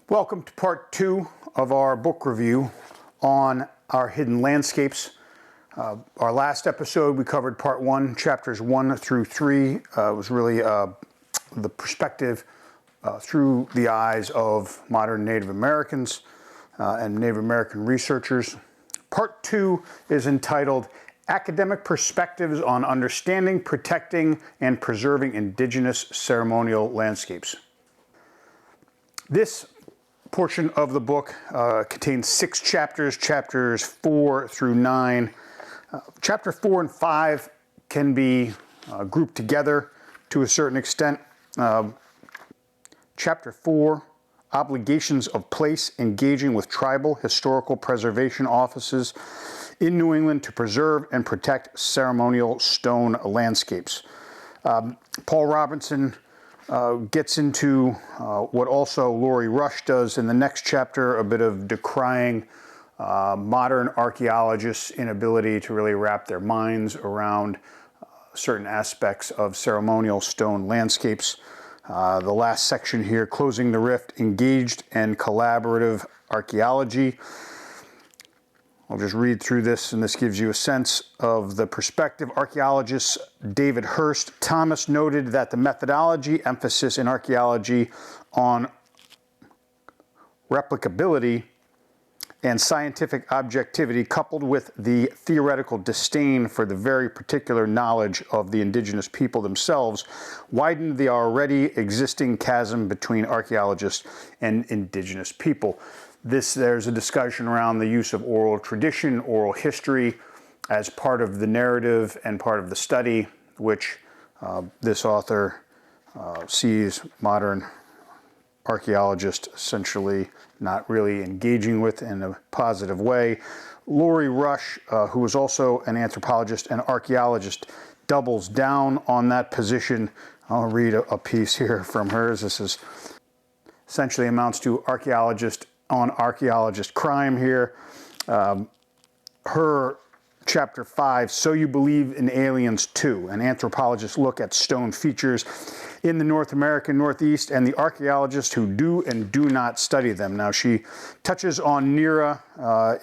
Welcome to part 2 of our book review on our hidden landscapes. Our last episode we covered part 1, chapters 1 through 3. It was really the perspective through the eyes of modern Native Americans and Native American researchers. Part 2 is entitled Academic Perspectives on Understanding, Protecting, and Preserving Indigenous Ceremonial Landscapes. This portion of the book contains 6 chapters, chapters 4 through 9. Chapter 4 and 5 can be grouped together to a certain extent. Chapter 4, Obligations of Place, Engaging with Tribal Historical Preservation Offices in New England to Preserve and Protect Ceremonial Stone Landscapes. Paul Robinson gets into what also Laurie Rush does in the next chapter, a bit of decrying modern archaeologists' inability to really wrap their minds around certain aspects of ceremonial stone landscapes. The last section here, Closing the Rift, Engaged and Collaborative Archaeology. I'll just read through this, and this gives you a sense of the perspective. Archaeologists David Hurst Thomas noted that the methodology emphasis in archaeology on replicability and scientific objectivity, coupled with the theoretical disdain for the very particular knowledge of the indigenous people themselves, widened the already existing chasm between archaeologists and indigenous people. There's a discussion around the use of oral tradition, oral history, as part of the narrative and part of the study, which this author sees modern archaeologists essentially not really engaging with in a positive way. Laurie Rush, who is also an anthropologist and archaeologist, doubles down on that position. I'll read a piece here from hers. This is essentially amounts to archaeologist on archaeologist crime here. Her chapter 5, So You Believe in Aliens Too, an anthropologist look at stone features in the North American Northeast and the archaeologists who do and do not study them. Now, she touches on NERA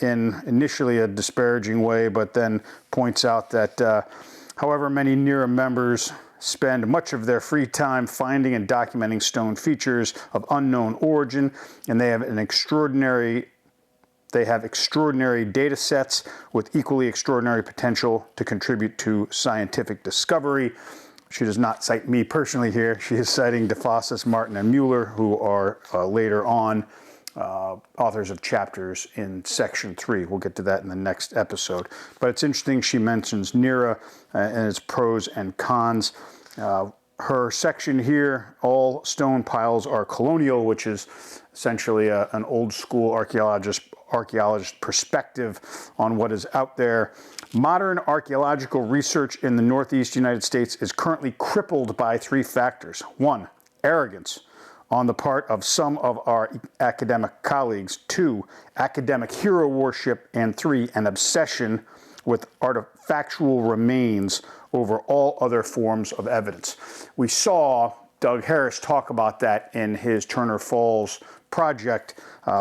in initially a disparaging way, but then points out that however many NERA members spend much of their free time finding and documenting stone features of unknown origin, and they have extraordinary data sets with equally extraordinary potential to contribute to scientific discovery. She does not cite me personally here. She is citing DeFossis, Martin, and Mueller, who are later on authors of chapters in section 3. We'll get to that in the next episode. But it's interesting she mentions NERA and its pros and cons. Her section here, All Stone Piles Are Colonial, which is essentially an old school archaeologist perspective on what is out there. Modern archaeological research in the Northeast United States is currently crippled by 3 factors. 1, arrogance on the part of some of our academic colleagues. 2, academic hero worship. And 3, an obsession with artifactual remains over all other forms of evidence. We saw Doug Harris talk about that in his Turner Falls project,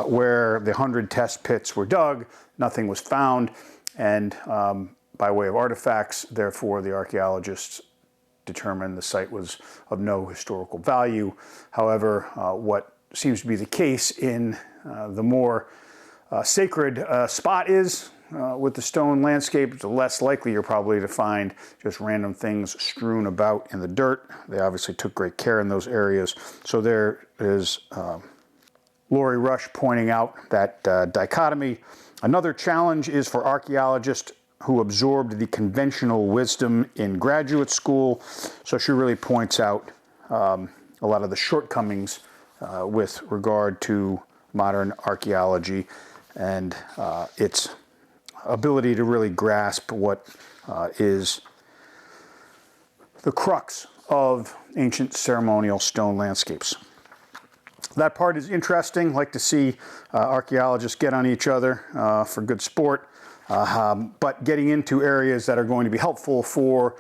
where the 100 test pits were dug, nothing was found, and by way of artifacts, therefore the archaeologists determined the site was of no historical value. However, what seems to be the case in the more sacred spot is with the stone landscape, the less likely you're probably to find just random things strewn about in the dirt. They obviously took great care in those areas. So there is Laurie Rush pointing out that dichotomy. Another challenge is for archaeologists who absorbed the conventional wisdom in graduate school. So she really points out a lot of the shortcomings with regard to modern archaeology and its ability to really grasp what is the crux of ancient ceremonial stone landscapes. That part is interesting. Like to see archaeologists get on each other for good sport, but getting into areas that are going to be helpful for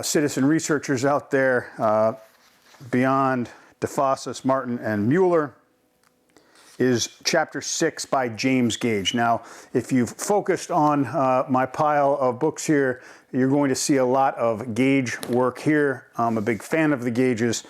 citizen researchers out there beyond DeFossis, Martin, and Mueller. is chapter 6 by James Gage. Now, if you've focused on my pile of books here, you're going to see a lot of Gage work here. I'm a big fan of the Gages.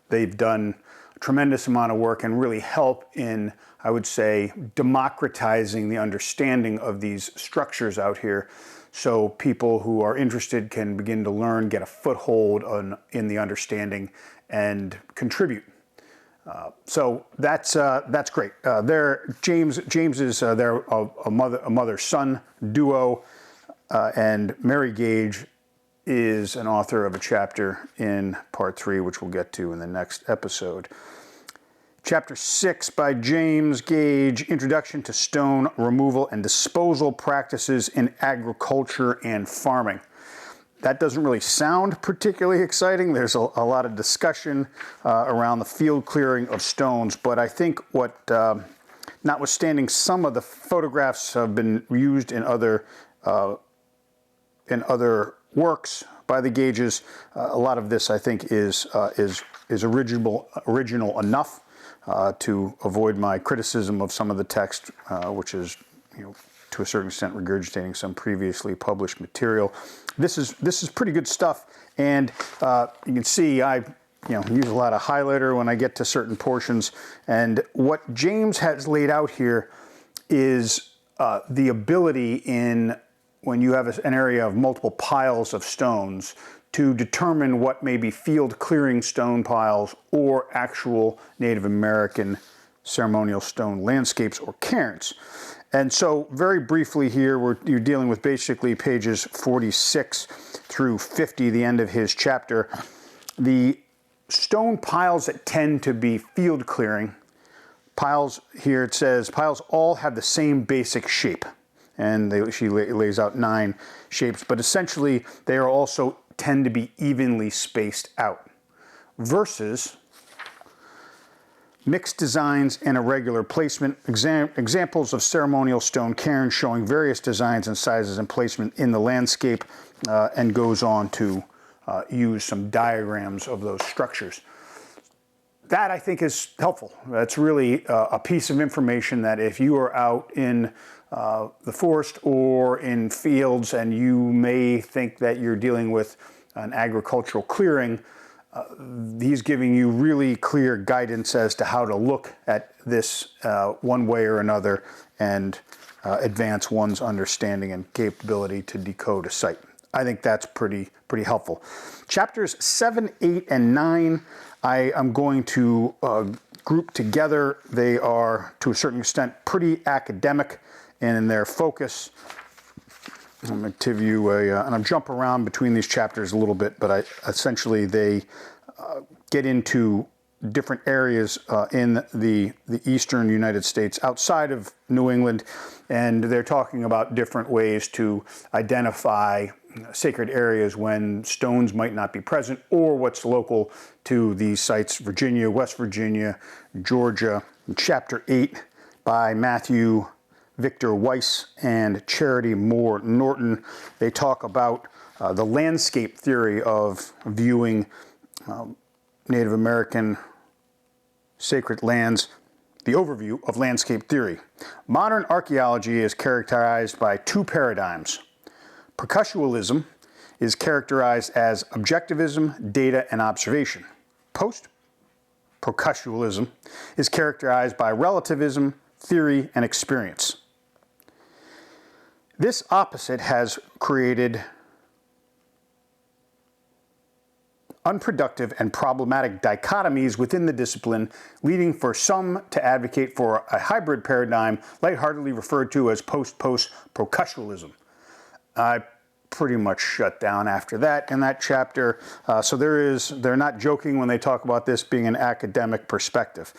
They've done a tremendous amount of work and really help in, I would say, democratizing the understanding of these structures out here, so people who are interested can begin to learn, get a foothold in the understanding, and contribute. So that's great. James is they're a mother-son duo, and Mary Gage is an author of a chapter in part 3, which we'll get to in the next episode. Chapter 6 by James Gage, Introduction to Stone Removal and Disposal Practices in Agriculture and Farming. That doesn't really sound particularly exciting. There's a lot of discussion around the field clearing of stones, but I think notwithstanding some of the photographs have been used in other works by the Gages, a lot of this I think is original enough to avoid my criticism of some of the text, which is, to a certain extent regurgitating some previously published material. This is pretty good stuff, and you can see I use a lot of highlighter when I get to certain portions. And what James has laid out here is the ability when you have an area of multiple piles of stones to determine what may be field clearing stone piles or actual Native American ceremonial stone landscapes or cairns. And so very briefly here, you're dealing with basically pages 46 through 50, the end of his chapter. The stone piles that tend to be field clearing, piles here it says, piles all have the same basic shape. And she lays out 9 shapes, but essentially they are also tend to be evenly spaced out, versus mixed designs and irregular placement. Examples of ceremonial stone cairns showing various designs and sizes and placement in the landscape, and goes on to use some diagrams of those structures. That I think is helpful. That's really a piece of information that if you are out in the forest or in fields and you may think that you're dealing with an agricultural clearing, he's giving you really clear guidance as to how to look at this one way or another and advance one's understanding and capability to decode a site. I think that's pretty helpful. Chapters 7, 8, and 9 I am going to group together. They are, to a certain extent, pretty academic in their focus. I'm going to give you and I'll jump around between these chapters a little bit, but essentially they get into different areas in the eastern United States outside of New England, and they're talking about different ways to identify sacred areas when stones might not be present, or what's local to these sites: Virginia, West Virginia, Georgia. Chapter 8 by Mathew, Victor Weiss, and Charity Moore Norton. They talk about the landscape theory of viewing Native American sacred lands, the overview of landscape theory. Modern archaeology is characterized by 2 paradigms. Percussualism is characterized as objectivism, data, and observation. Post-percussualism is characterized by relativism, theory, and experience. This opposite has created unproductive and problematic dichotomies within the discipline, leading for some to advocate for a hybrid paradigm, lightheartedly referred to as post-percussualism. I pretty much shut down after that in that chapter. So they're not joking when they talk about this being an academic perspective.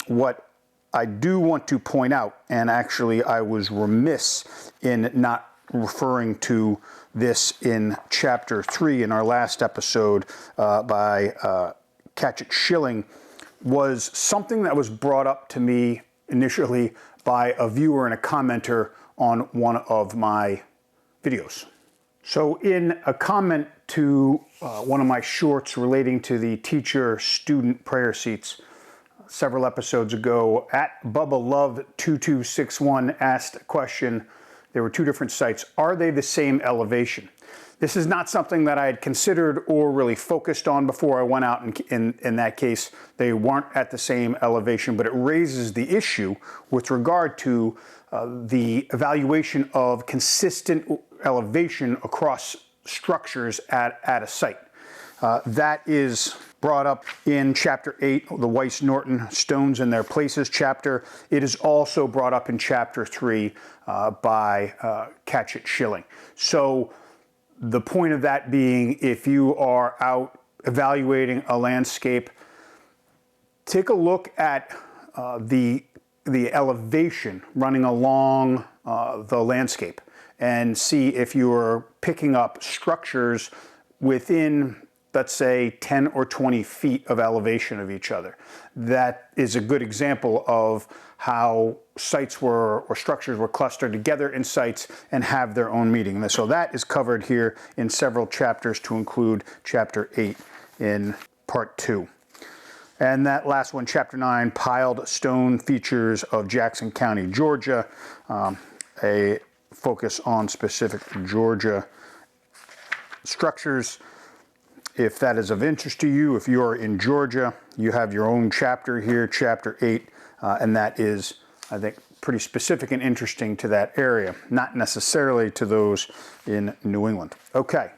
What I do want to point out, and actually I was remiss in not referring to this in chapter 3 in our last episode by Catchett Schilling, was something that was brought up to me initially by a viewer and a commenter on one of my videos. So in a comment to one of my shorts relating to the teacher-student prayer seats, several episodes ago, at BubbaLove2261 asked a question. There were two different sites. Are they the same elevation? This is not something that I had considered or really focused on before I went out. In that case, they weren't at the same elevation, but it raises the issue with regard to the evaluation of consistent elevation across structures at a site. That is brought up in Chapter 8, the Weiss Norton Stones in Their Places chapter. It is also brought up in Chapter 3 by Catchett Schilling. So the point of that being, if you are out evaluating a landscape, take a look at the elevation running along the landscape and see if you're picking up structures within, let's say, 10 or 20 feet of elevation of each other. That is a good example of how sites or structures were clustered together in sites and have their own meaning. So that is covered here in several chapters, to include Chapter 8 in Part 2. And that last one, Chapter 9, Piled Stone Features of Jackson County, Georgia, a focus on specific Georgia structures. If that is of interest to you, if you are in Georgia, you have your own chapter here, Chapter 8, and that is, I think, pretty specific and interesting to that area, not necessarily to those in New England. Okay,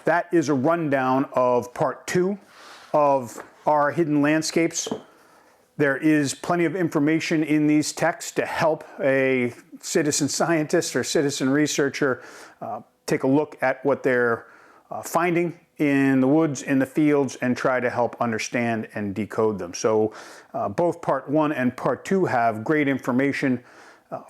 that is a rundown of Part 2 of our hidden landscapes. There is plenty of information in these texts to help a citizen scientist or citizen researcher take a look at what they're finding in the woods, in the fields, and try to help understand and decode them. So both Part 1 and Part 2 have great information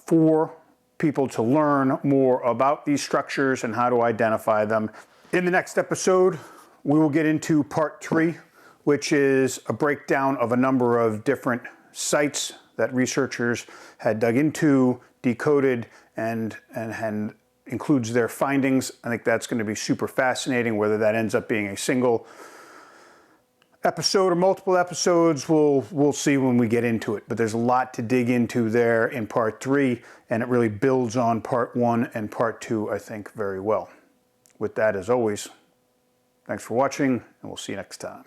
for people to learn more about these structures and how to identify them. In the next episode, we will get into Part 3, which is a breakdown of a number of different sites that researchers had dug into, decoded, and includes their findings. I think that's going to be super fascinating. Whether that ends up being a single episode or multiple episodes, we'll see when we get into it. But there's a lot to dig into there in Part 3, and it really builds on Part 1 and Part 2, I think, very well. With that, as always, thanks for watching, and we'll see you next time.